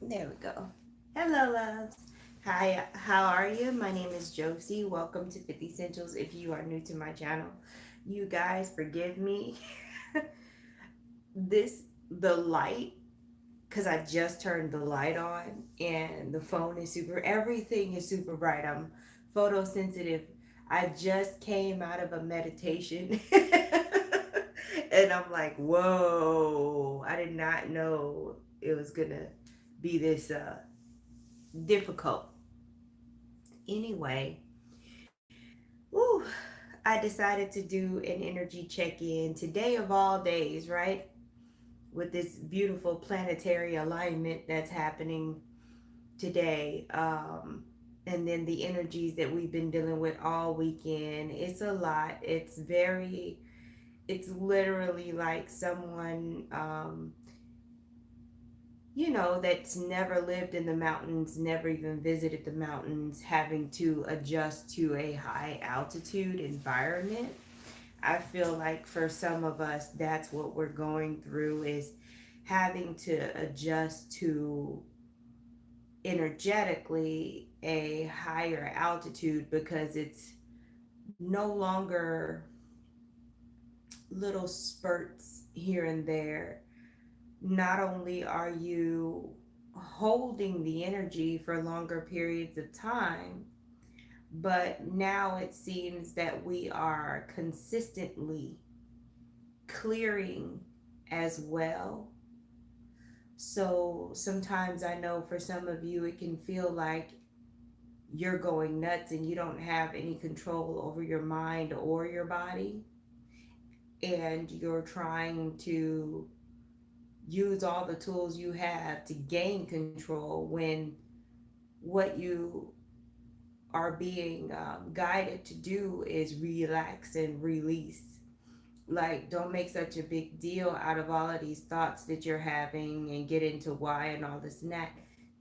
There we go. Hello, loves. Hi, how are you? My name is Josie. Welcome to 50 Essentials. If you are new to my channel, you guys forgive me. this, the light, because I just turned the light on and the phone is everything is super bright. I'm photosensitive. I just came out of a meditation and I'm like, whoa, I did not know it was gonna be this difficult. Anyway, whew, I decided to do an energy check in today of all days, right? With this beautiful planetary alignment that's happening today. And then the energies that we've been dealing with all weekend. It's a lot. It's literally like someone, that's never lived in the mountains, never even visited the mountains, having to adjust to a high altitude environment. I feel like for some of us, that's what we're going through is having to adjust to energetically a higher altitude because it's no longer little spurts here and there. Not only are you holding the energy for longer periods of time, but now it seems that we are consistently clearing as well. So sometimes I know for some of you, it can feel like you're going nuts and you don't have any control over your mind or your body, and you're trying to use all the tools you have to gain control when what you are being guided to do is relax and release. Like, don't make such a big deal out of all of these thoughts that you're having and get into why and all this and that.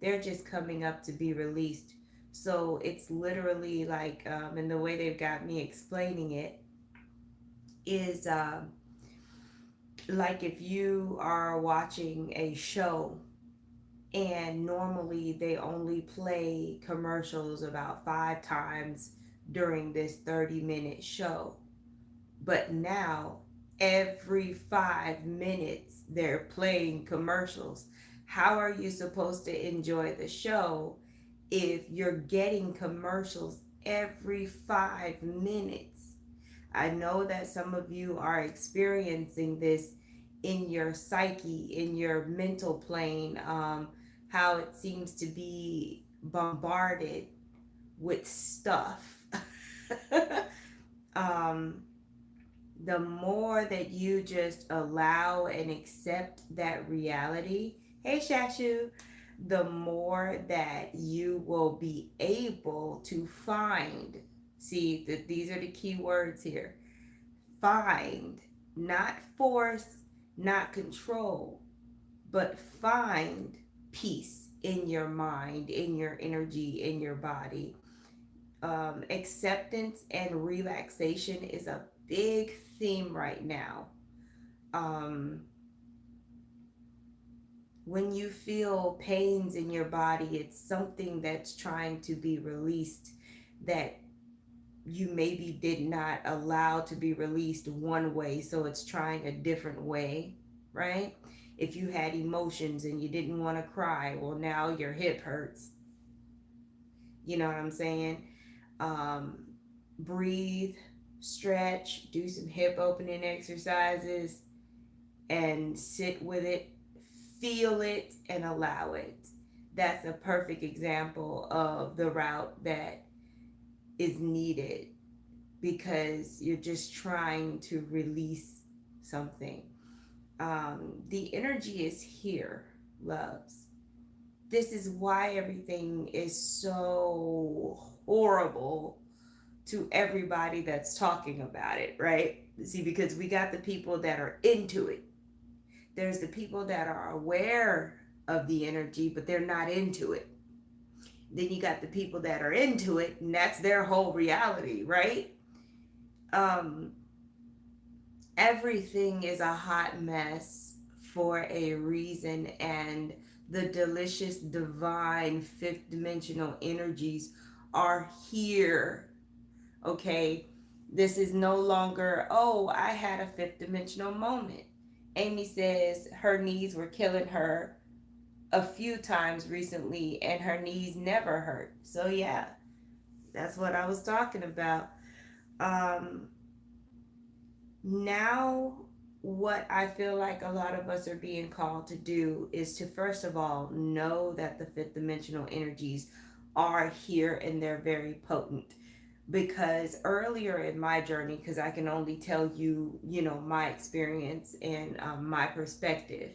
They're just coming up to be released. So it's literally like, and the way they've got me explaining it is like if you are watching a show and normally they only play commercials about 5 times during this 30-minute show. But now, every 5 minutes, they're playing commercials. How are you supposed to enjoy the show if you're getting commercials every 5 minutes? I know that some of you are experiencing this in your psyche, in your mental plane, how it seems to be bombarded with stuff. um, the more that you just allow and accept that reality, hey Shashu, the more that you will be able to find. See, that these are the key words here. Find, not force, not control, but find peace in your mind, in your energy, in your body. Acceptance and relaxation is a big theme right now. Um, when you feel pains in your body, it's something that's trying to be released that you maybe did not allow to be released one way, so it's trying a different way, right? If you had emotions and you didn't want to cry, well, now your hip hurts. You know what I'm saying? um, Breathe, stretch, do some hip opening exercises, and sit with it, feel it, and allow it. That's a perfect example of the route that is needed because you're just trying to release something. The energy is here, loves. This is why everything is so horrible to everybody that's talking about it, right? See, because we got the people that are into it. There's the people that are aware of the energy, but they're not into it. Then you got the people that are into it, and that's their whole reality, right? Um, Everything is a hot mess for a reason, and The delicious, divine, fifth dimensional energies are here. Okay. This is no longer, oh, I had a fifth dimensional moment. Amy says her knees were killing her a few times recently and her knees never hurt. So, yeah, that's what I was talking about. Um, Now, what I feel like a lot of us are being called to do is to first of all know that the fifth dimensional energies are here and they're very potent. Because earlier in my journey, because I can only tell you, my experience and my perspective.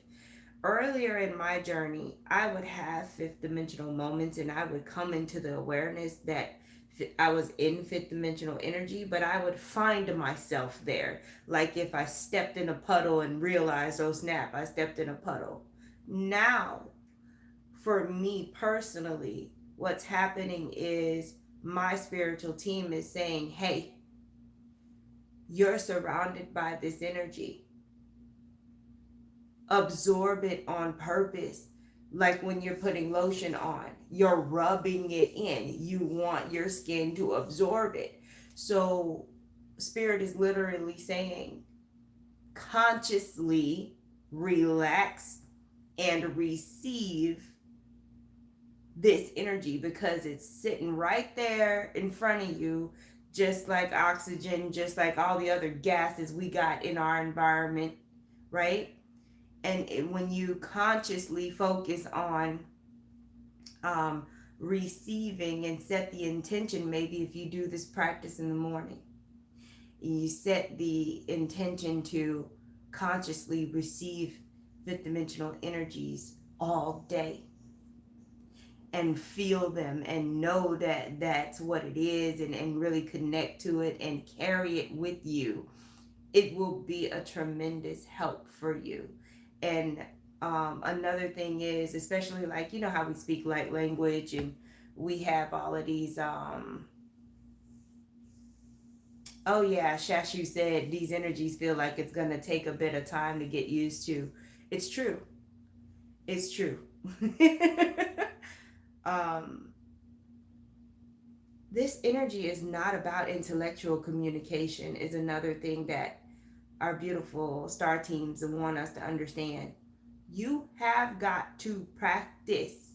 Earlier in my journey, I would have fifth dimensional moments and I would come into the awareness that I was in fifth dimensional energy, but I would find myself there. Like if I stepped in a puddle and realized, oh snap, I stepped in a puddle. Now, for me personally, what's happening is my spiritual team is saying, hey, you're surrounded by this energy, absorb it on purpose. Like when you're putting lotion on, you're rubbing it in. You want your skin to absorb it. So, Spirit is literally saying, consciously relax and receive this energy because it's sitting right there in front of you, just like oxygen, just like all the other gases we got in our environment, right? And when you consciously focus on um, receiving and set the intention, maybe if you do this practice in the morning, you set the intention to consciously receive fifth dimensional energies all day and feel them and know that that's what it is, and really connect to it and carry it with you, it will be a tremendous help for you. And another thing is, especially like, how we speak light language and we have all of these, oh yeah, Shashu said these energies feel like it's going to take a bit of time to get used to. It's true. It's true. um, this energy is not about intellectual communication, is another thing that our beautiful star teams want us to understand. You have got to practice.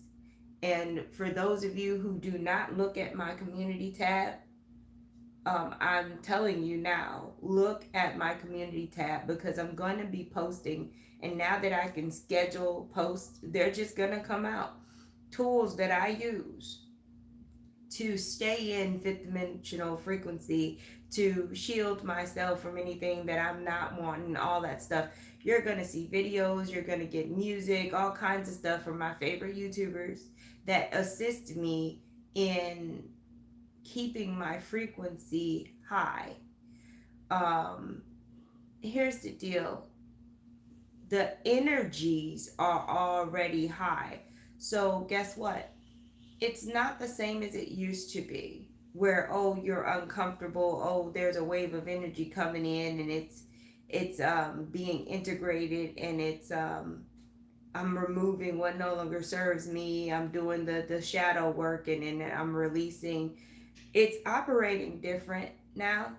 And for those of you who do not look at my community tab, I'm telling you now, look at my community tab because I'm going to be posting. And now that I can schedule posts, they're just going to come out. Tools that I use to stay in fifth dimensional frequency, to shield myself from anything that I'm not wanting, all that stuff. You're going to see videos, you're going to get music, all kinds of stuff from my favorite YouTubers that assist me in keeping my frequency high. Um, Here's the deal, the energies are already high. So, guess what? It's not the same as it used to be where, oh, you're uncomfortable, oh, there's a wave of energy coming in and it's being integrated, and I'm removing what no longer serves me, I'm doing the shadow work, and I'm releasing. It's operating different now.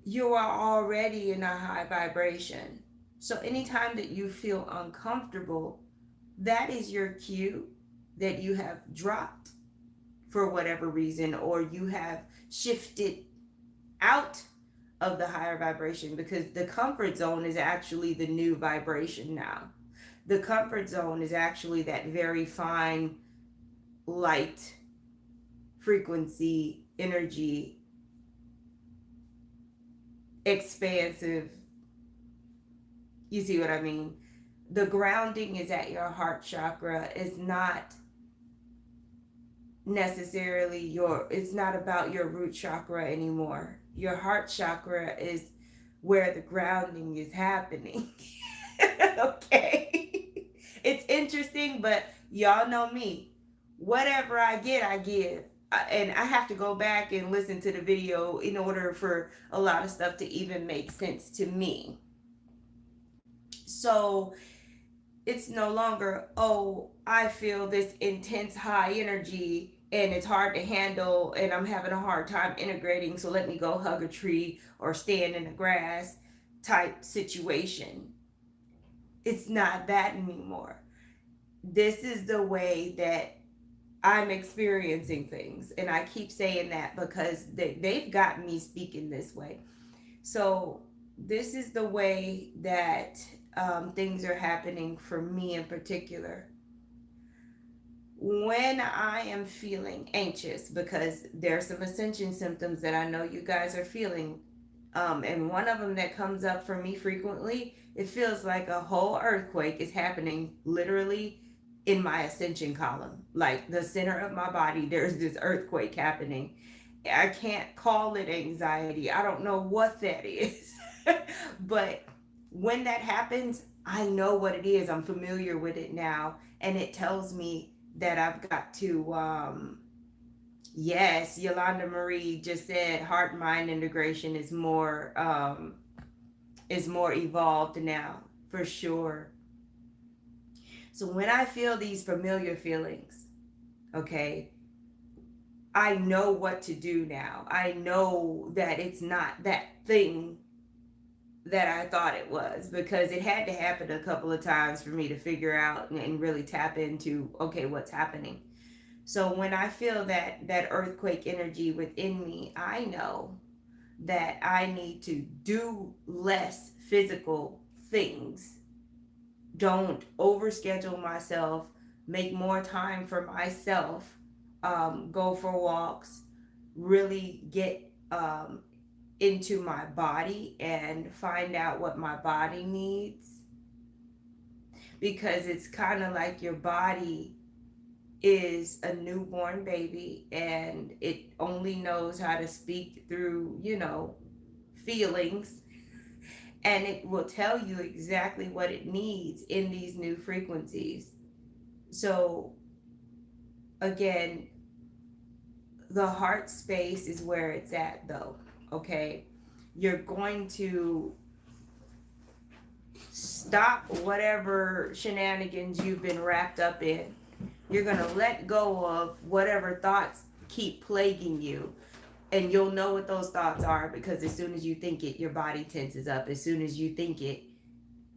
You are already in a high vibration, so anytime that you feel uncomfortable, that is your cue that you have dropped for whatever reason, or you have shifted out of the higher vibration, because the comfort zone is actually the new vibration now. The comfort zone is actually that very fine light frequency energy, expansive. You see what I mean? The grounding is at your heart chakra. Is not necessarily it's not about your root chakra anymore. Your heart chakra is where the grounding is happening. Okay. It's interesting, but y'all know me. Whatever I get, I give. And I have to go back and listen to the video in order for a lot of stuff to even make sense to me. So It's no longer, oh, I feel this intense high energy and it's hard to handle and I'm having a hard time integrating, so let me go hug a tree or stand in the grass type situation. It's not that anymore. This is the way that I'm experiencing things. And I keep saying that because they've got me speaking this way. So, this is the way that things are happening for me in particular. When I am feeling anxious, because there are some ascension symptoms that I know you guys are feeling, and one of them that comes up for me frequently, it feels like a whole earthquake is happening literally in my ascension column. Like the center of my body, there's this earthquake happening. I can't call it anxiety. I don't know what that is. But when that happens, I know what it is. I'm familiar with it now. And it tells me that I've got to, yes, Yolanda Marie just said heart mind integration is more evolved now, for sure. So when I feel these familiar feelings, okay, I know what to do now. I know that it's not that thing that I thought it was, because it had to happen a couple of times for me to figure out and really tap into, okay, what's happening. So when I feel that earthquake energy within me, I know that I need to do less physical things. Don't overschedule myself, make more time for myself, go for walks, really get into my body and find out what my body needs. Because it's kind of like your body is a newborn baby and it only knows how to speak through, feelings, and it will tell you exactly what it needs in these new frequencies. So, again, the heart space is where it's at, though. Okay, you're going to stop whatever shenanigans you've been wrapped up in. You're going to let go of whatever thoughts keep plaguing you. And you'll know what those thoughts are, because as soon as you think it, your body tenses up. As soon as you think it,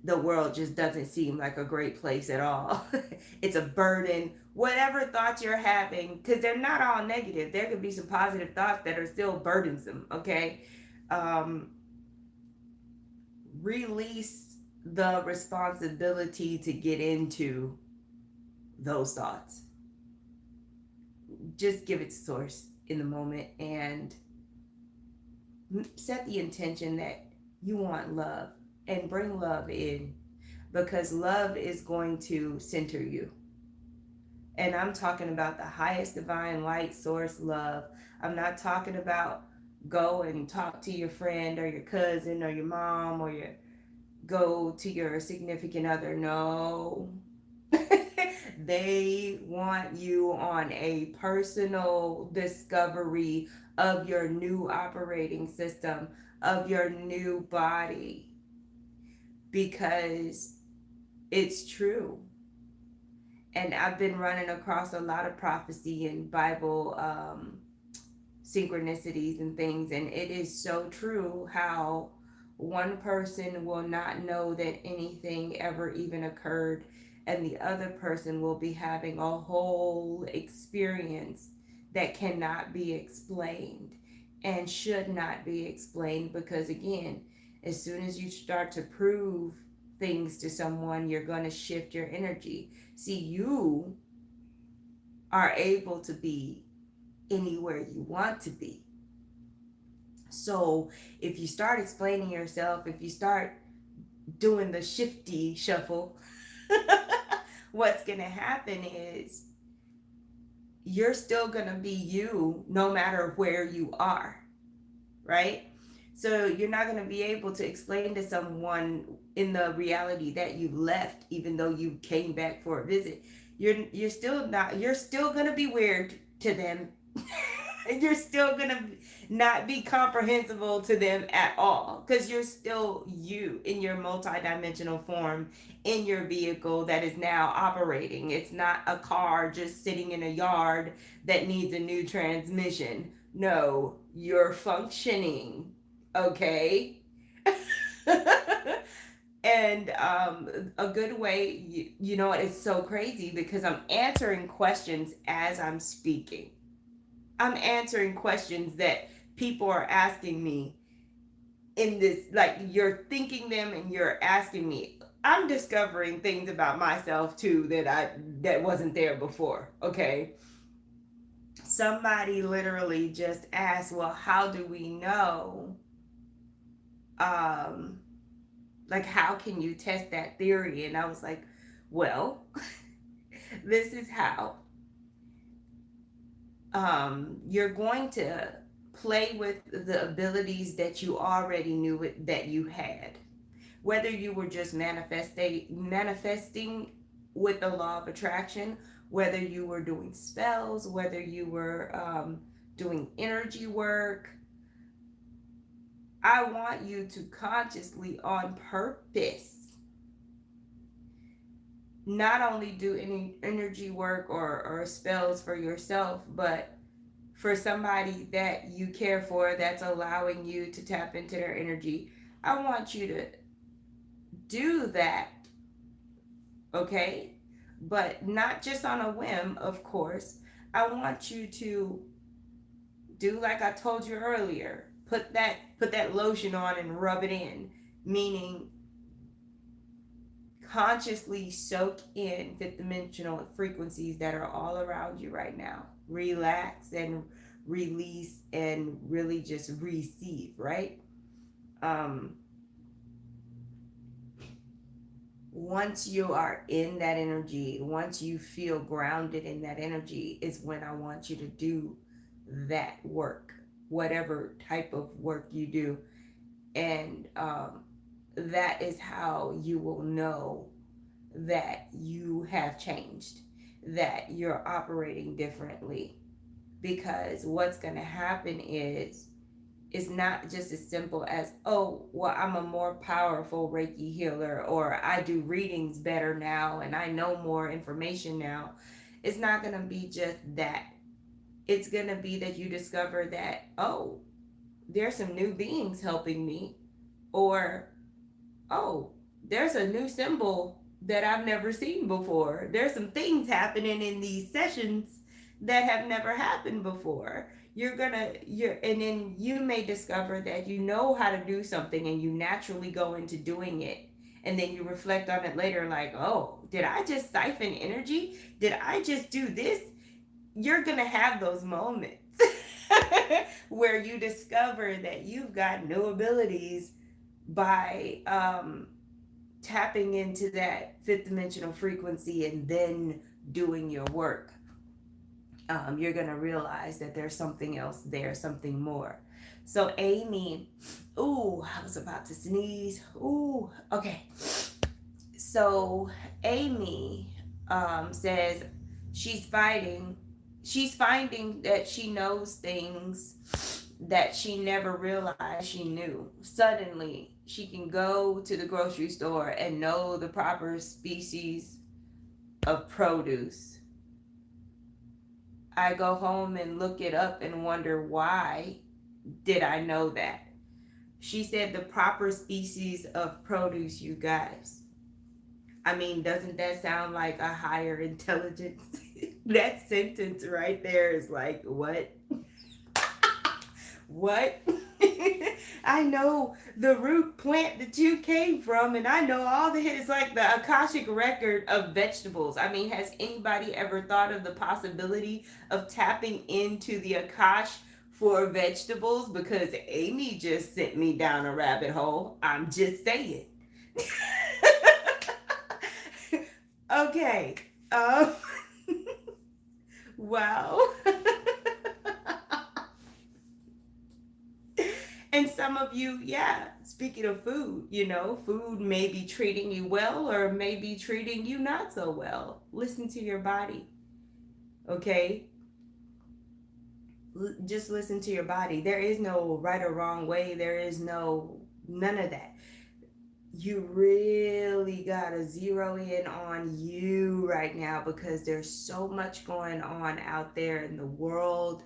the world just doesn't seem like a great place at all. It's a burden. Whatever thoughts you're having, because they're not all negative. There could be some positive thoughts that are still burdensome, okay? Um, Release the responsibility to get into those thoughts. Just give it to source in the moment and set the intention that you want love, and bring love in, because love is going to center you. And I'm talking about the highest divine light source love. I'm not talking about go and talk to your friend or your cousin or your mom or your go to your significant other. No. They want you on a personal discovery of your new operating system, of your new body, because it's true. And I've been running across a lot of prophecy and Bible synchronicities and things, and it is so true how one person will not know that anything ever even occurred, and the other person will be having a whole experience that cannot be explained and should not be explained, because again, as soon as you start to prove things to someone, you're going to shift your energy. See, you are able to be anywhere you want to be. So if you start explaining yourself, if you start doing the shifty shuffle, what's going to happen is you're still going to be you no matter where you are, right? So you're not going to be able to explain to someone in the reality that you left, even though you came back for a visit. You're still going to be weird to them. You're still going to not be comprehensible to them at all, because you're still you in your multidimensional form in your vehicle that is now operating. It's not a car just sitting in a yard that needs a new transmission. No, you're functioning. Okay. And a good way, you know what, it's so crazy because I'm answering questions as I'm speaking. I'm answering questions that people are asking me in this, like, you're thinking them and you're asking me. I'm discovering things about myself too that wasn't there before. Okay. Somebody literally just asked, well, how do we know, um like, how can you test that theory? And I was like, well, this is how. You're going to play with the abilities that you already knew that you had, whether you were just manifesting with the law of attraction, whether you were doing spells, whether you were doing energy work. I want you to consciously, on purpose, not only do any energy work or spells for yourself, but for somebody that you care for that's allowing you to tap into their energy. I want you to do that, okay? But not just on a whim, of course. I want you to do like I told you earlier. Put that lotion on and rub it in, meaning consciously soak in fifth dimensional frequencies that are all around you right now. Relax and release and really just receive, right? Um, Once you are in that energy, once you feel grounded in that energy, is when I want you to do that work, whatever type of work you do. And that is how you will know that you have changed, that you're operating differently. Because what's going to happen is, it's not just as simple as, oh, well, I'm a more powerful Reiki healer, or I do readings better now and I know more information now. It's not going to be just that. It's going to be that you discover that, oh, there's some new beings helping me, or oh, there's a new symbol that I've never seen before. There's some things happening in these sessions that have never happened before. And then you may discover that you know how to do something and you naturally go into doing it. And then you reflect on it later, like, oh, did I just siphon energy? Did I just do this? You're going to have those moments where you discover that you've got new abilities by tapping into that fifth dimensional frequency and then doing your work. You're going to realize that there's something else there, something more. So, Amy, ooh, I was about to sneeze. Ooh, okay. So, Amy says she's finding that she knows things that she never realized she knew. Suddenly, she can go to the grocery store and know the proper species of produce. I go home and look it up and wonder, why did I know that? She said the proper species of produce, you guys. I mean, doesn't that sound like a higher intelligence? That sentence right there is like, what? What? I know the root plant that you came from, and I know all the hits, like the Akashic record of vegetables. I mean, has anybody ever thought of the possibility of tapping into the Akash for vegetables? Because Amy just sent me down a rabbit hole. I'm just saying. Okay. Um, wow. And some of you, yeah, speaking of food, food may be treating you well or may be treating you not so well. Listen to your body, okay? just listen to your body. There is no right or wrong way. There is none of that. You really gotta zero in on you right now, because there's so much going on out there in the world,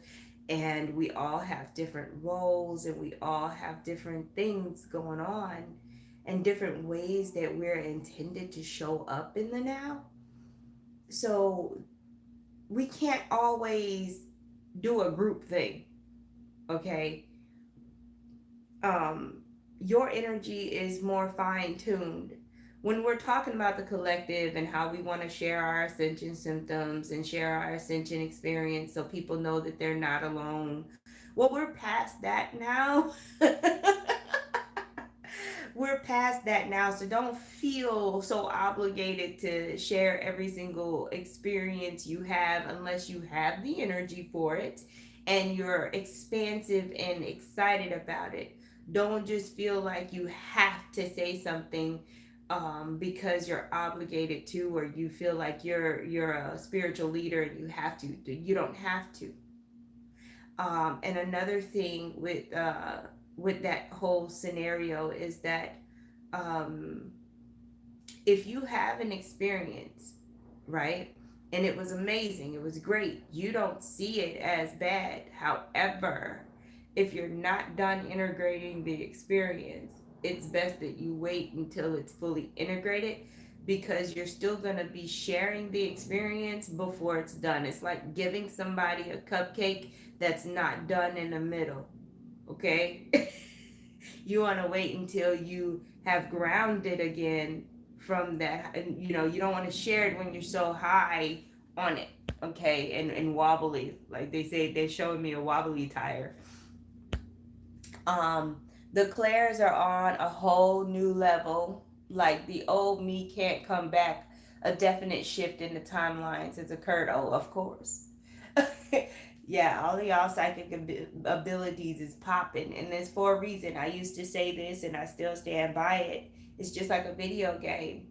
and we all have different roles, and we all have different things going on, and different ways that we're intended to show up in the now. So we can't always do a group thing, okay? um, your energy is more fine tuned. When we're talking about the collective and how we want to share our ascension symptoms and share our ascension experience so people know that they're not alone, well, we're past that now. We're past that now. So don't feel so obligated to share every single experience you have unless you have the energy for it and you're expansive and excited about it. Don't just feel like you have to say something because you're obligated to, or you feel like you're a spiritual leader and you have to. You don't have to. And another thing with that whole scenario is that um, if you have an experience, right, and it was amazing, it was great, you don't see it as bad. However, if you're not done integrating the experience, it's best that you wait until it's fully integrated, because you're still going to be sharing the experience before it's done. It's like giving somebody a cupcake that's not done in the middle, okay? You want to wait until you have grounded again from that. And you don't want to share it when you're so high on it, okay, and wobbly, like they say. They're showing me a wobbly tire. um the clairs are on a whole new level. Like, the old me can't come back. A definite shift in the timelines has occurred. Oh, of course. Yeah, all of y'all psychic abilities is popping, and it's for a reason. I used to say this, and I still stand by it. It's just like a video game.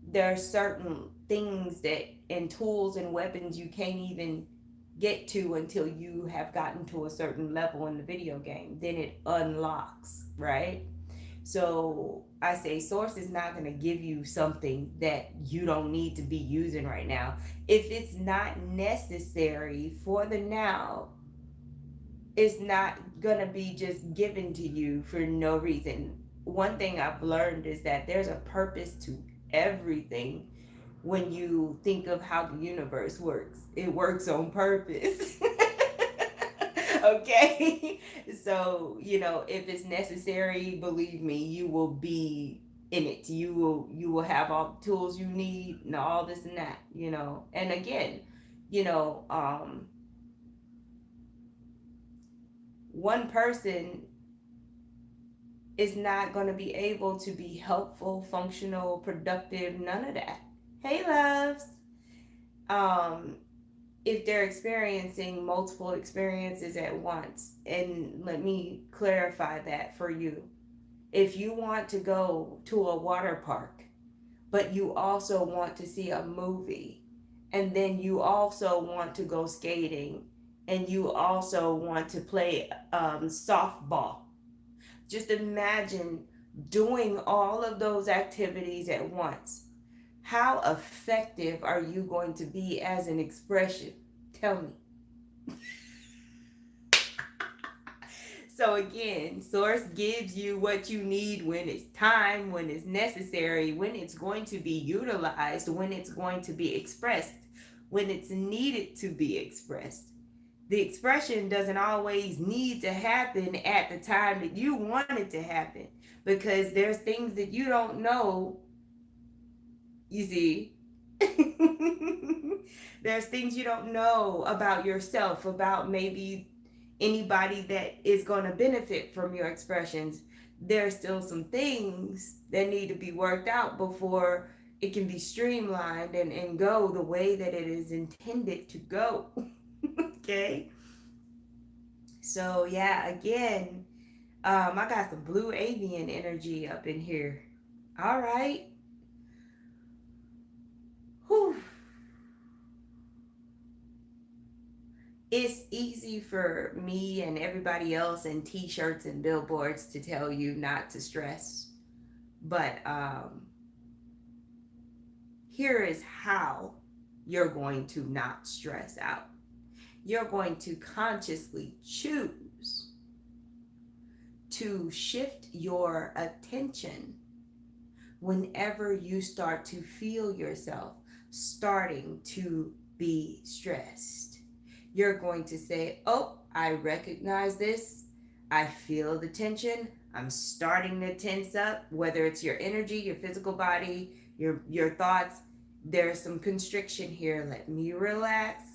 There are certain things that and tools and weapons you can't even get to until you have gotten to a certain level in the video game. Then it unlocks, right? So I say source is not going to give you something that you don't need to be using right now. If it's not necessary for the now, it's not going to be just given to you for no reason. One thing I've learned is that there's a purpose to everything. When you think of how the universe works, it works on purpose. Okay. So if it's necessary, believe me, you will be in it. You will have all the tools you need and all this and that. And again, you know um one person is not going to be able to be helpful, functional, productive, none of that. Hey, loves. um if they're experiencing multiple experiences at once. And let me clarify that for you. If you want to go to a water park, but you also want to see a movie, and then you also want to go skating, and you also want to play softball, just imagine doing all of those activities at once. How effective are you going to be as an expression? Tell me. So again, source gives you what you need when it's time, when it's necessary, when it's going to be utilized, when it's going to be expressed, when it's needed to be expressed. The expression doesn't always need to happen at the time that you want it to happen, because there's things that you don't know, you see. There's things you don't know about yourself, about maybe anybody that is going to benefit from your expressions. There's still some things that need to be worked out before it can be streamlined and go the way that it is intended to go. Okay. So yeah, again, I got some blue avian energy up in here. All right. Whew. It's easy for me and everybody else in t-shirts and billboards to tell you not to stress. But here is how you're going to not stress out. You're going to consciously choose to shift your attention whenever you start to feel yourself starting to be stressed. You're going to say, "Oh, I recognize this. I feel the tension. I'm starting to tense up," whether it's your energy, your physical body, your thoughts. There's some constriction here. Let me relax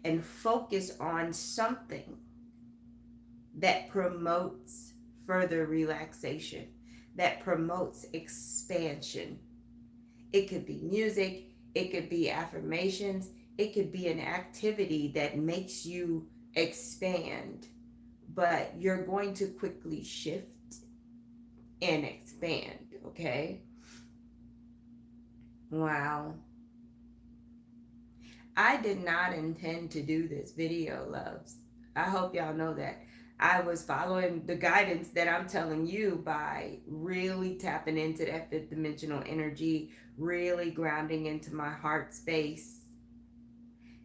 and focus on something that promotes further relaxation, that promotes expansion. It could be music, it could be affirmations, it could be an activity that makes you expand, but you're going to quickly shift and expand, okay? Wow. I did not intend to do this video, loves. I hope y'all know that. I was following the guidance that I'm telling you by really tapping into that fifth dimensional energy, really grounding into my heart space,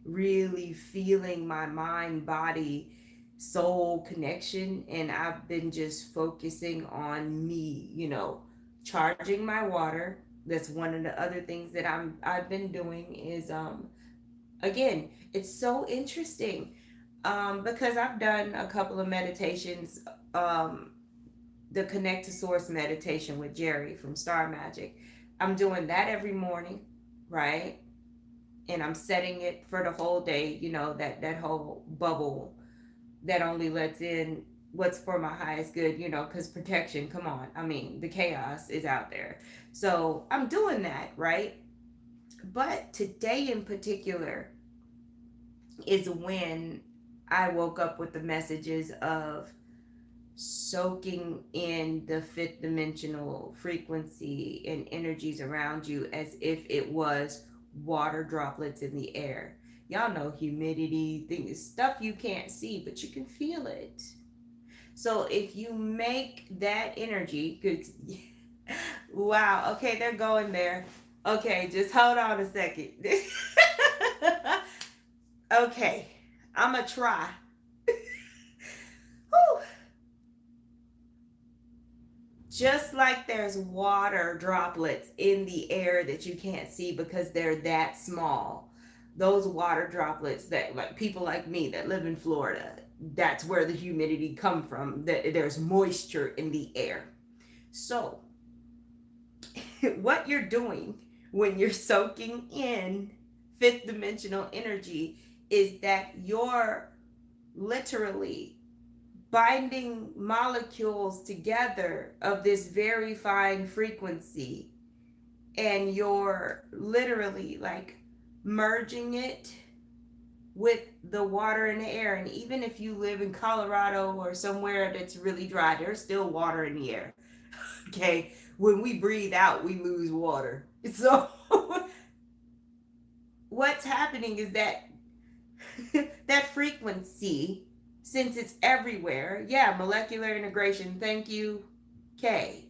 really feeling my mind, body, soul connection. And I've been just focusing on me, charging my water. That's one of the other things that I've been doing is again, it's so interesting because I've done a couple of meditations, um, the Connect to Source meditation with Jerry from Star Magic. I'm doing that every morning, right? And I'm setting it for the whole day, that whole bubble that only lets in what's for my highest good, because protection, come on. I mean, the chaos is out there. So I'm doing that, right? But today in particular is when I woke up with the messages of soaking in the fifth dimensional frequency and energies around you as if it was water droplets in the air. Y'all know humidity, things, stuff you can't see, but you can feel it. So if you make that energy, good. Wow, okay, they're going there. Okay, just hold on a second. Okay, I'm gonna try. Whew. Just like there's water droplets in the air that you can't see because they're that small. Those water droplets that, like, people like me that live in Florida, that's where the humidity come from. That there's moisture in the air. So, what you're doing when you're soaking in fifth dimensional energy is that you're literally binding molecules together of this very fine frequency, and you're literally like merging it with the water in the air. And even if you live in Colorado or somewhere that's really dry, there's still water in the air. Okay, when we breathe out we lose water. So what's happening is that that frequency, since it's everywhere, yeah, molecular integration, thank you, K.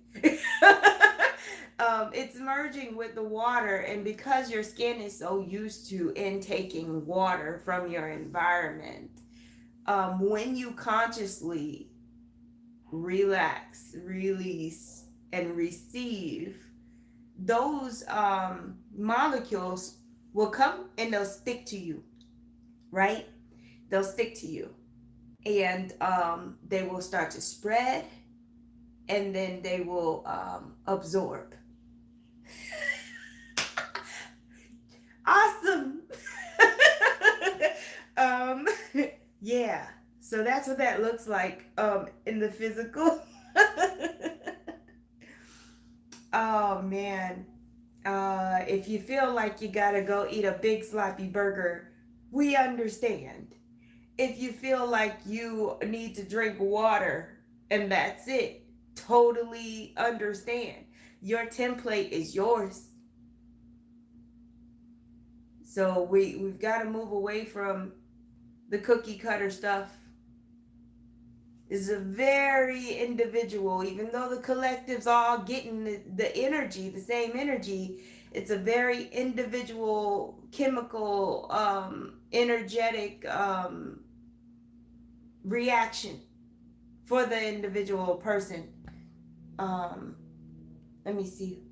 It's merging with the water, and because your skin is so used to intaking water from your environment, when you consciously relax, release, and receive, those molecules will come and they'll stick to you, right? They'll stick to you, and they will start to spread, and then they will absorb. Awesome. um, yeah. So that's what that looks like in the physical. Oh man. If you feel like you gotta go eat a big sloppy burger, we understand. If you feel like you need to drink water and that's it, totally understand. Your template is yours. So we've got to move away from the cookie cutter stuff is a very individual, even though the collective's all getting the energy, the same energy. It's a very individual, chemical, energetic reaction for the individual person. Um, Let me see.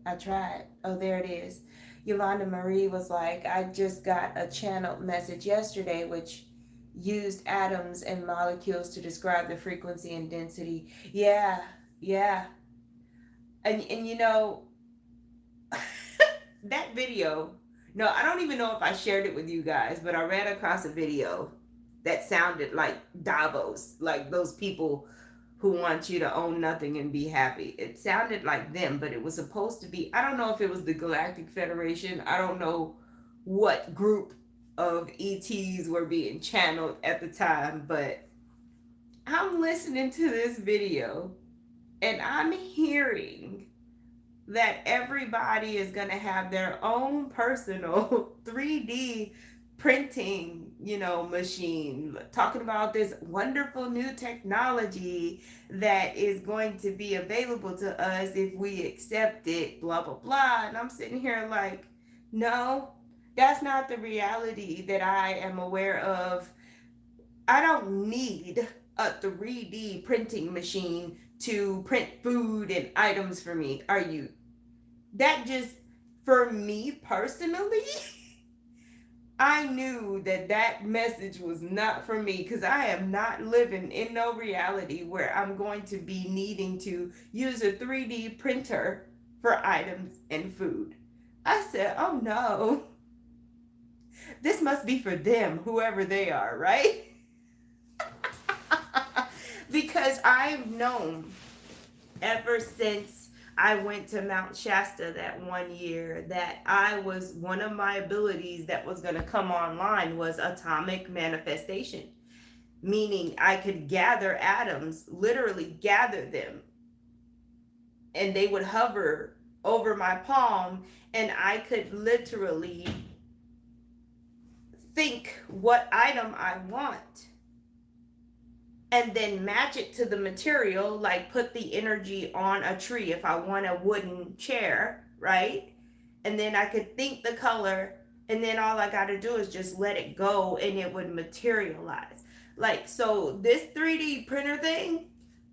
I tried. Oh, there it is. Yolanda Marie was like, I just got a channeled message yesterday which used atoms and molecules to describe the frequency and density. Yeah, yeah. And you know, that video, no, I don't even know if I shared it with you guys, but I ran across a video that sounded like Davos, like those people who want you to own nothing and be happy. It sounded like them, but it was supposed to be, I don't know if it was the Galactic Federation. I don't know what group of ETs were being channeled at the time, but I'm listening to this video and I'm hearing that everybody is going to have their own personal 3D printing, machine, talking about this wonderful new technology that is going to be available to us if we accept it, blah blah blah. And I'm sitting here like, no, that's not the reality that I am aware of. I don't need a 3D printing machine to print food and items for me. Are you? That just, for me personally, I knew that that message was not for me because I am not living in no reality where I'm going to be needing to use a 3D printer for items and food. I said, oh no, this must be for them, whoever they are, right? Because I've known ever since I went to Mount Shasta that one year that one of my abilities that was going to come online was atomic manifestation, meaning I could gather atoms, literally gather them, and they would hover over my palm, and I could literally think what item I want and then match it to the material, like put the energy on a tree if I want a wooden chair, right? And then I could think the color, and then all I got to do is just let it go and it would materialize. Like, so this 3D printer thing,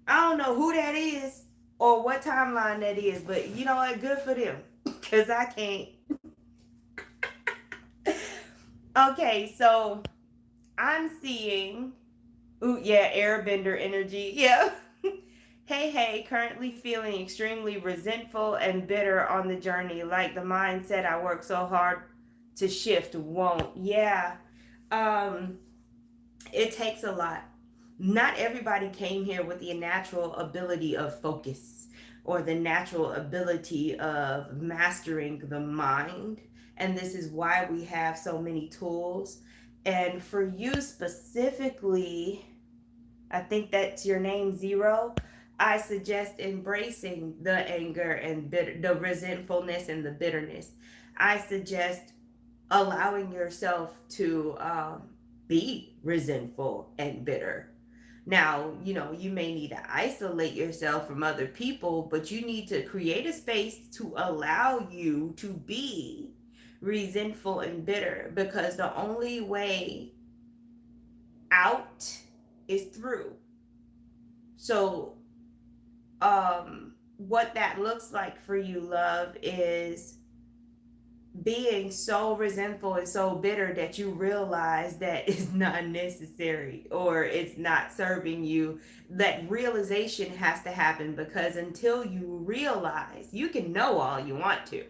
I don't know who that is or what timeline that is, but you know what? Good for them, because I can't. Okay, so I'm seeing, ooh, yeah, airbender energy. Yeah. Hey, currently feeling extremely resentful and bitter on the journey. Like the mindset I worked so hard to shift won't. Yeah. It takes a lot. Not everybody came here with the natural ability of focus or the natural ability of mastering the mind. And this is why we have so many tools. And for you specifically, I think that's your name, Zero. I suggest embracing the anger and the resentfulness and the bitterness. I suggest allowing yourself to be resentful and bitter. Now, you may need to isolate yourself from other people, but you need to create a space to allow you to be resentful and bitter, because the only way out is through. So, what that looks like for you, love, is being so resentful and so bitter that you realize that it's not necessary or it's not serving you. That realization has to happen, because until you realize, you can know all you want to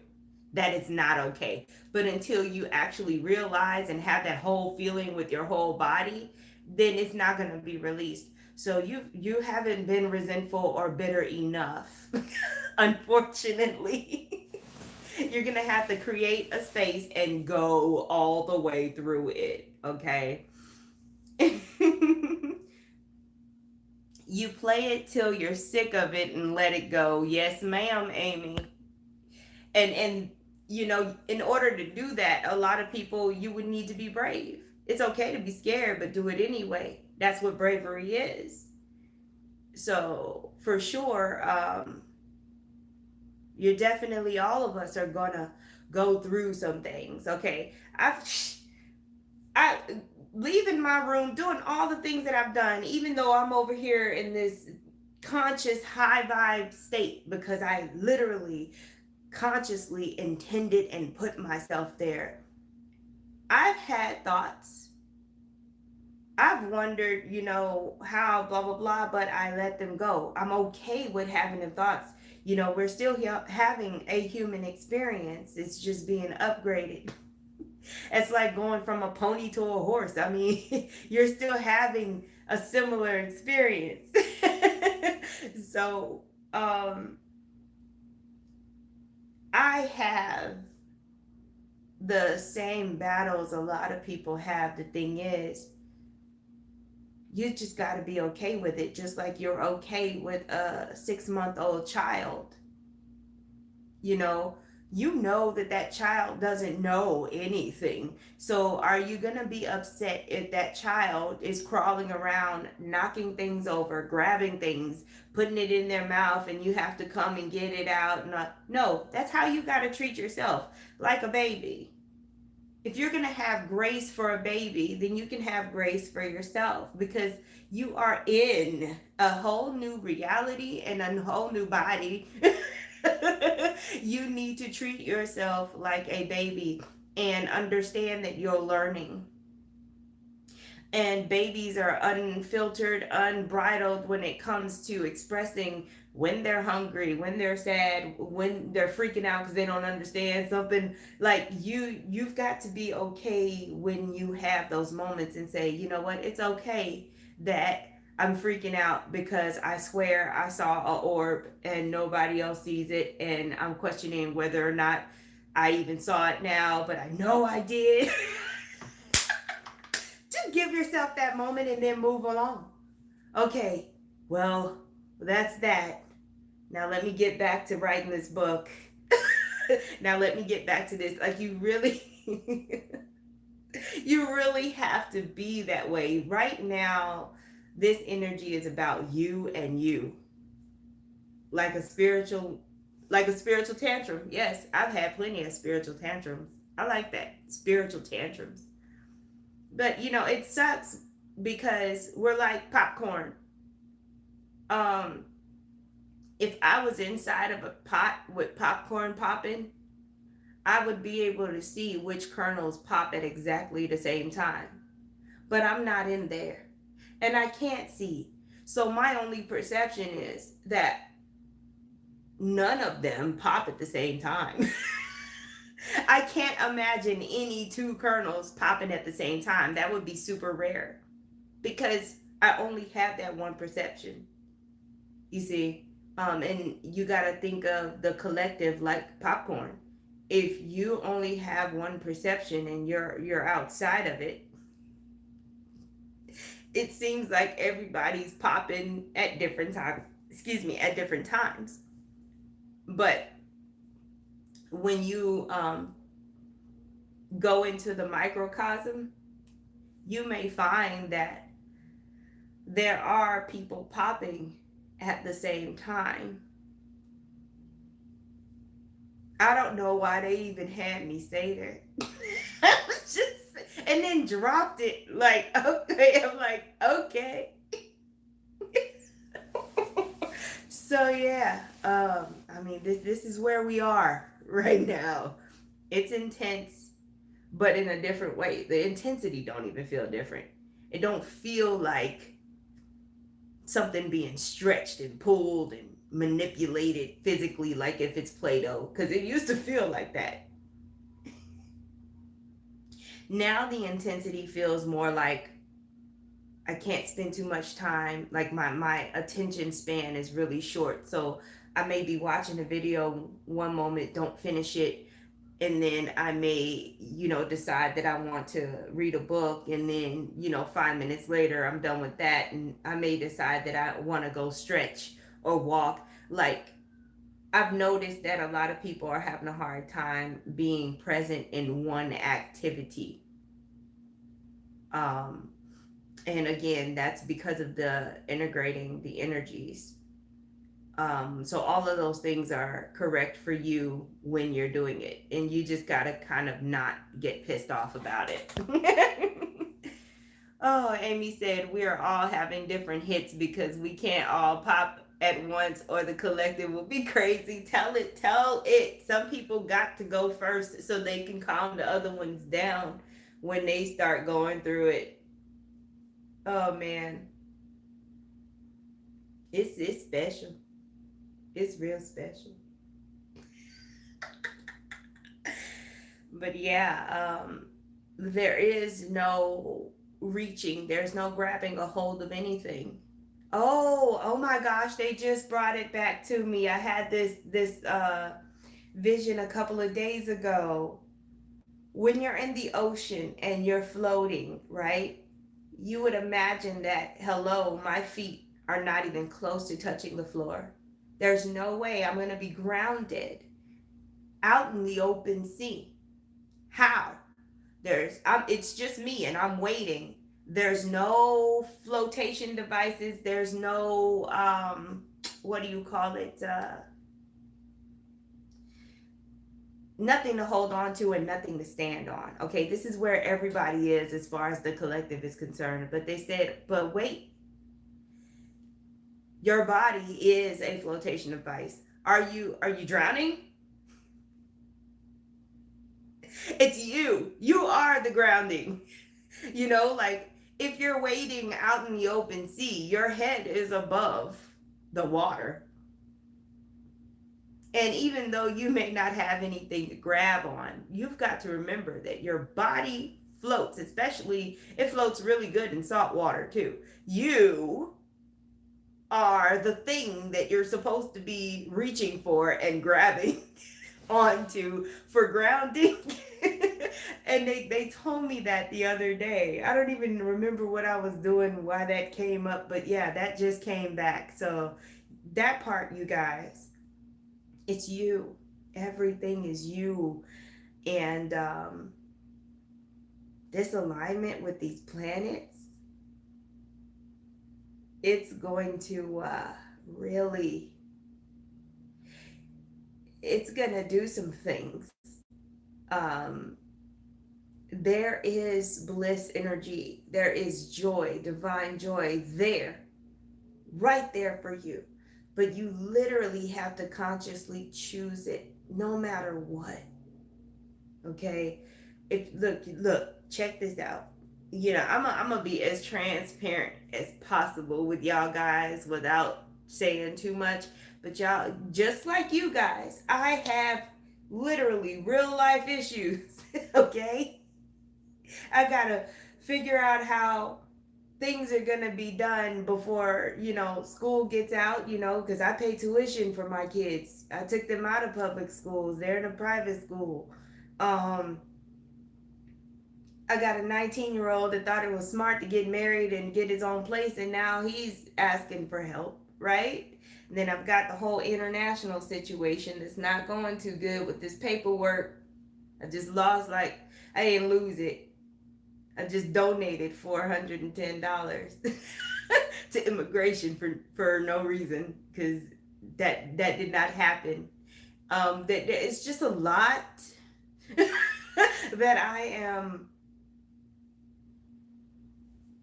that it's not okay, but until you actually realize and have that whole feeling with your whole body, then it's not going to be released. So you haven't been resentful or bitter enough, unfortunately. You're going to have to create a space and go all the way through it, okay? You play it till you're sick of it and let it go. Yes, ma'am, Amy. And in order to do that, a lot of people, you would need to be brave. It's okay to be scared, but do it anyway. That's what bravery is. So for sure, you're definitely, all of us are gonna go through some things. Okay, I leaving my room, doing all the things that I've done, even though I'm over here in this conscious high vibe state, because I literally consciously intended and put myself there. I've had thoughts. I've wondered, how blah, blah, blah, but I let them go. I'm okay with having the thoughts. We're still having a human experience. It's just being upgraded. It's like going from a pony to a horse. I mean, you're still having a similar experience. So, I have the same battles a lot of people have. The thing is, you just got to be okay with it, just like you're okay with a 6-month-old child. You know, that child doesn't know anything. So are you going to be upset if that child is crawling around, knocking things over, grabbing things, putting it in their mouth, and you have to come and get it out? No, that's how you got to treat yourself, like a baby. If you're going to have grace for a baby, then you can have grace for yourself, because you are in a whole new reality and a whole new body. You need to treat yourself like a baby and understand that you're learning. And babies are unfiltered, unbridled when it comes to expressing when they're hungry, when they're sad, when they're freaking out because they don't understand something. Like, you've got to be okay when you have those moments and say, you know what, it's okay that I'm freaking out because I swear I saw an orb and nobody else sees it, and I'm questioning whether or not I even saw it now, but I know I did. Just give yourself that moment and then move along. Okay, well, that's that. Now let me get back to writing this book. Now let me get back to this. Like, you really you really have to be that way. Right now, this energy is about you and you. Like a spiritual tantrum. Yes, I've had plenty of spiritual tantrums. I like that. Spiritual tantrums. But it sucks because we're like popcorn. Um, if I was inside of a pot with popcorn popping, I would be able to see which kernels pop at exactly the same time. But I'm not in there. And I can't see. So my only perception is that none of them pop at the same time. I can't imagine any two kernels popping at the same time. That would be super rare because I only have that one perception. You see, and you got to think of the collective like popcorn. If you only have one perception and you're outside of it, it seems like everybody's popping at different times. Excuse me, at different times. But when you go into the microcosm, you may find that there are people popping at the same time. I don't know why they even had me say that. I was just, and then dropped it. Like, okay, I'm like, okay. So yeah, I mean, this is where we are right now. It's intense, but in a different way. The intensity don't even feel different. It don't feel like something being stretched and pulled and manipulated physically, like if it's Play-Doh, because it used to feel like that. Now the intensity feels more like I can't spend too much time. Like my attention span is really short. So I may be watching a video one moment, don't finish it, and then I may, decide that I want to read a book, and then, 5 minutes later I'm done with that, and I may decide that I want to go stretch or walk. Like, I've noticed that a lot of people are having a hard time being present in one activity. Um, and again, that's because of the integrating the energies. So all of those things are correct for you when you're doing it, and you just gotta kind of not get pissed off about it. Oh, Amy said we are all having different hits because we can't all pop at once or the collective will be crazy. Tell it, tell it. Some people got to go first so they can calm the other ones down when they start going through it. Oh man, it's special. It's real special. But yeah, there is no reaching. There's no grabbing a hold of anything. Oh my gosh, they just brought it back to me. I had this vision a couple of days ago. When you're in the ocean and you're floating, right? You would imagine that, hello, my feet are not even close to touching the floor. There's no way I'm going to be grounded out in the open sea. How? It's just me and I'm waiting. There's no flotation devices. There's no what do you call it? Nothing to hold on to and nothing to stand on. Okay, this is where everybody is as far as the collective is concerned. But they said, but wait, your body is a flotation device. Are you drowning? It's you. You are the grounding. Like if you're wading out in the open sea, your head is above the water. And even though you may not have anything to grab on, you've got to remember that your body floats, especially it floats really good in salt water too. You are the thing that you're supposed to be reaching for and grabbing onto for grounding. And they told me that the other day. I don't even remember what I was doing, why that came up, but yeah, that just came back. So that part, you guys, it's you. Everything is you. And this alignment with these planets, it's going to really, it's going to do some things. Um, there is bliss energy, there is joy, divine joy there, right there for you. But you literally have to consciously choose it no matter what. Okay? If look, check this out. I'm gonna be as transparent as possible with y'all guys without saying too much. But y'all, just like you guys, I have literally real life issues. Okay? I gotta figure out how things are gonna be done before school gets out, because I pay tuition for my kids. I took them out of public schools. They're in a private school. um I got a 19-year-old that thought it was smart to get married and get his own place, and now he's asking for help, right? And then I've got the whole international situation that's not going too good with this paperwork. I just lost, like, I didn't lose it. I just donated $410 to immigration for no reason, because that did not happen. That it's just a lot that I am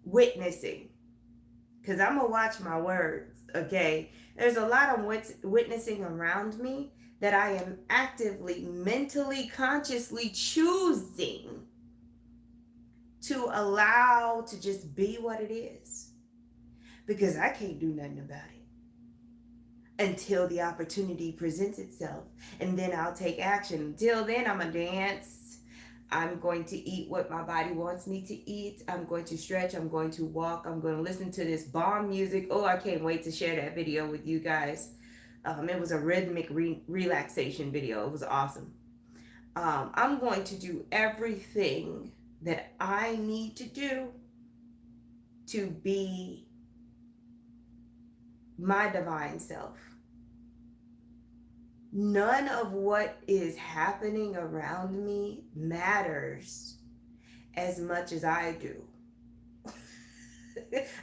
witnessing, because I'm gonna watch my words. Okay, there's a lot of witnessing around me that I am actively, mentally, consciously choosing to allow to just be what it is, because I can't do nothing about it until the opportunity presents itself, and then I'll take action. Until then, I'm gonna dance. I'm going to eat what my body wants me to eat. I'm going to stretch. I'm going to walk. I'm going to listen to this bomb music. Oh, I can't wait to share that video with you guys. It was a rhythmic relaxation video. It was awesome. I'm going to do everything that I need to do to be my divine self. None of what is happening around me matters as much as I do.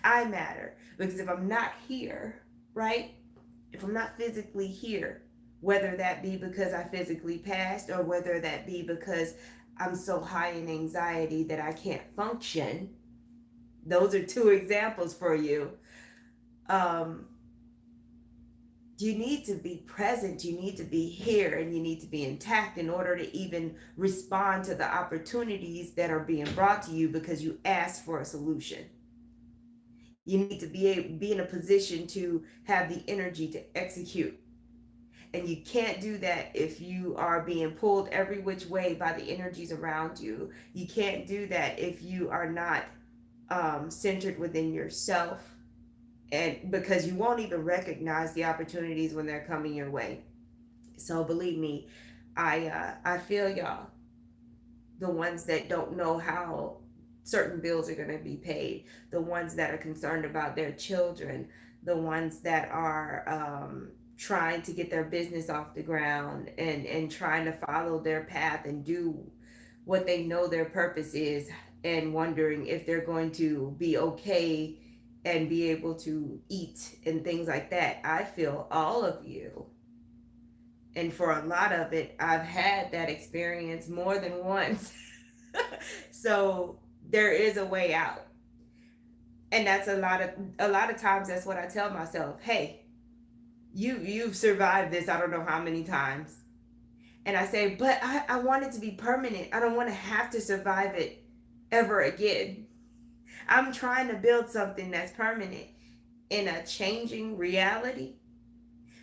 I matter because if I'm not here, right? If I'm not physically here, whether that be because I physically passed or whether that be because I'm so high in anxiety that I can't function, those are two examples for you. Um, you need to be present, you need to be here, and you need to be intact in order to even respond to the opportunities that are being brought to you because you asked for a solution. You need to be in a position to have the energy to execute. And you can't do that if you are being pulled every which way by the energies around you. You can't do that if you are not centered within yourself, and because you won't even recognize the opportunities when they're coming your way. So believe me, I feel y'all, the ones that don't know how certain bills are going to be paid, the ones that are concerned about their children, the ones that are trying to get their business off the ground and trying to follow their path and do what they know their purpose is, and wondering if they're going to be okay and be able to eat and things like that. I feel all of you. And for a lot of it, I've had that experience more than once. So there is a way out. And that's a lot of times that's what I tell myself. Hey, you've survived this I don't know how many times. And I say, but I want it to be permanent. I don't want to have to survive it ever again. I'm trying to build something that's permanent in a changing reality.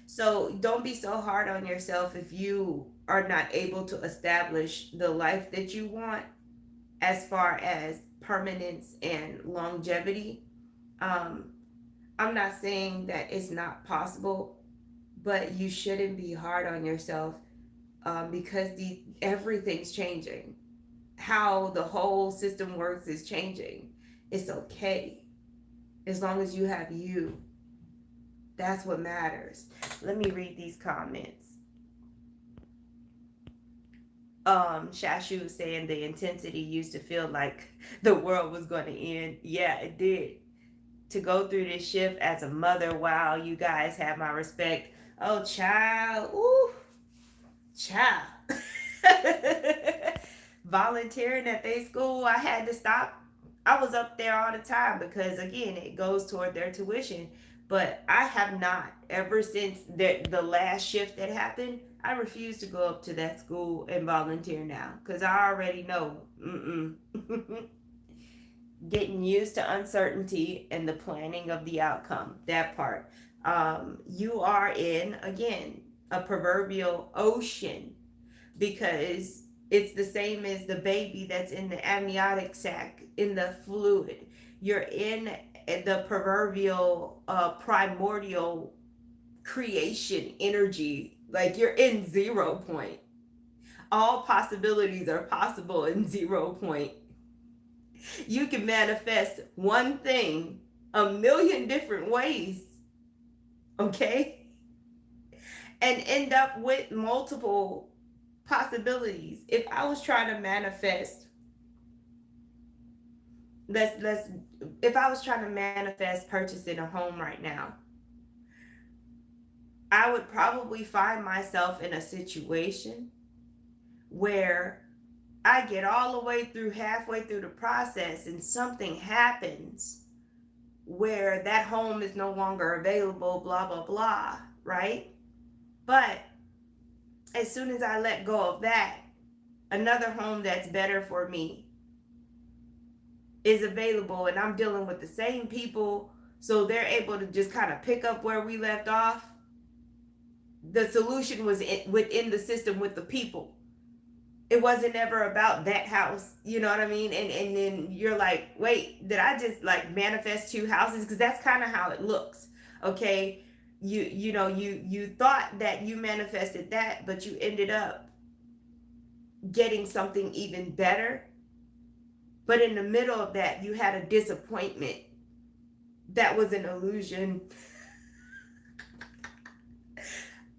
So don't be so hard on yourself if you are not able to establish the life that you want as far as permanence and longevity. Um, I'm not saying that it's not possible, but you shouldn't be hard on yourself, because everything's changing. How the whole system works is changing. It's okay as long as you have you. That's what matters. Let me read these comments. Shashu saying the intensity used to feel like the world was going to end. Yeah, it did. To go through this shift as a mother, wow, you guys have my respect. Oh, child. Ooh, child. Volunteering at their school, I had to stop. I was up there all the time because, again, it goes toward their tuition. But I have not, ever since the last shift that happened, I refuse to go up to that school and volunteer now because I already know. Getting used to uncertainty and the planning of the outcome, that part. You are in, again, a proverbial ocean, because it's the same as the baby that's in the amniotic sac, in the fluid. You're in the proverbial primordial creation energy. Like, you're in 0 point. All possibilities are possible in 0 point. You can manifest one thing a million different ways, okay? And end up with multiple possibilities. If I was trying to manifest, let's if I was trying to manifest purchasing a home right now, I would probably find myself in a situation where I get all the way through, halfway through the process, and something happens where that home is no longer available, blah, blah, blah, right? But as soon as I let go of that, another home that's better for me is available, and I'm dealing with the same people, so they're able to just kind of pick up where we left off. The solution was within the system with the people. It wasn't ever about that house, you know what I mean? And then you're like, wait, did I just like manifest two houses? Because that's kind of how it looks. Okay, you thought that you manifested that, but you ended up getting something even better. But in the middle of that, you had a disappointment that was an illusion.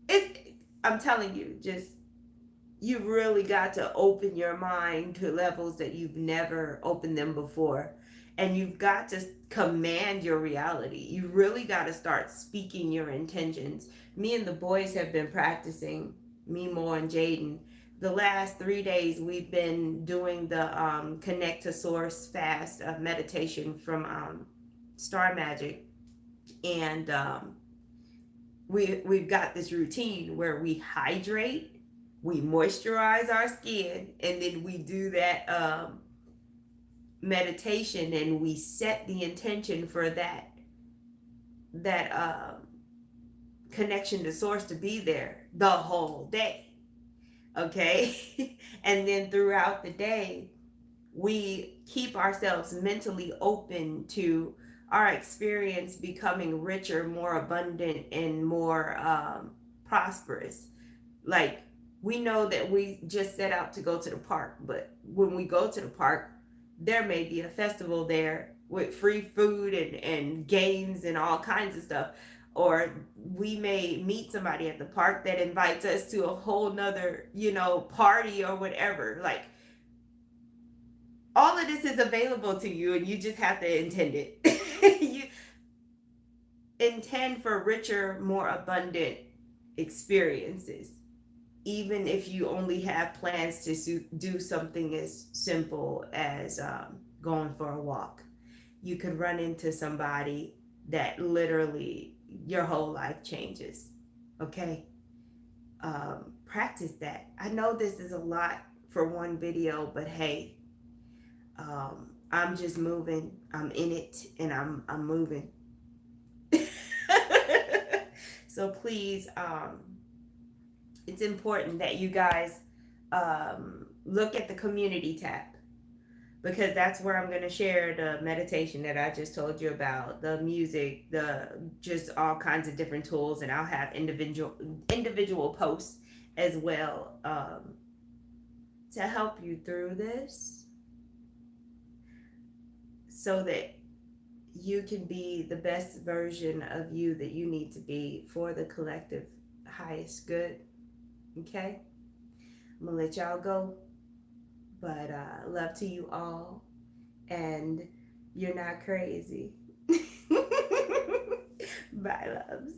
It's I'm telling you, just you've really got to open your mind to levels that you've never opened them before. And you've got to command your reality. You really got to start speaking your intentions. Me and the boys have been practicing, me, Mo, and Jaden. The last 3 days, we've been doing the Connect to Source fast meditation from Star Magic. And we've got this routine where we hydrate, we moisturize our skin, and then we do that meditation, and we set the intention for that connection to source to be there the whole day. Okay. And then throughout the day, we keep ourselves mentally open to our experience becoming richer, more abundant, and more prosperous. Like, we know that we just set out to go to the park, but when we go to the park, there may be a festival there with free food and games and all kinds of stuff. Or we may meet somebody at the park that invites us to a whole nother, party or whatever. Like, all of this is available to you, and you just have to intend it. You intend for richer, more abundant experiences, even if you only have plans to do something as simple as going for a walk. You could run into somebody that literally your whole life changes. Okay. Practice that. I know this is a lot for one video, but hey, I'm just moving. I'm in it, and I'm moving. So please, it's important that you guys look at the community tab, because that's where I'm going to share the meditation that I just told you about, the music, the just all kinds of different tools, and I'll have individual posts as well to help you through this, so that you can be the best version of you that you need to be for the collective highest good. Okay? I'm gonna let y'all go, but love to you all, and you're not crazy. Bye, loves.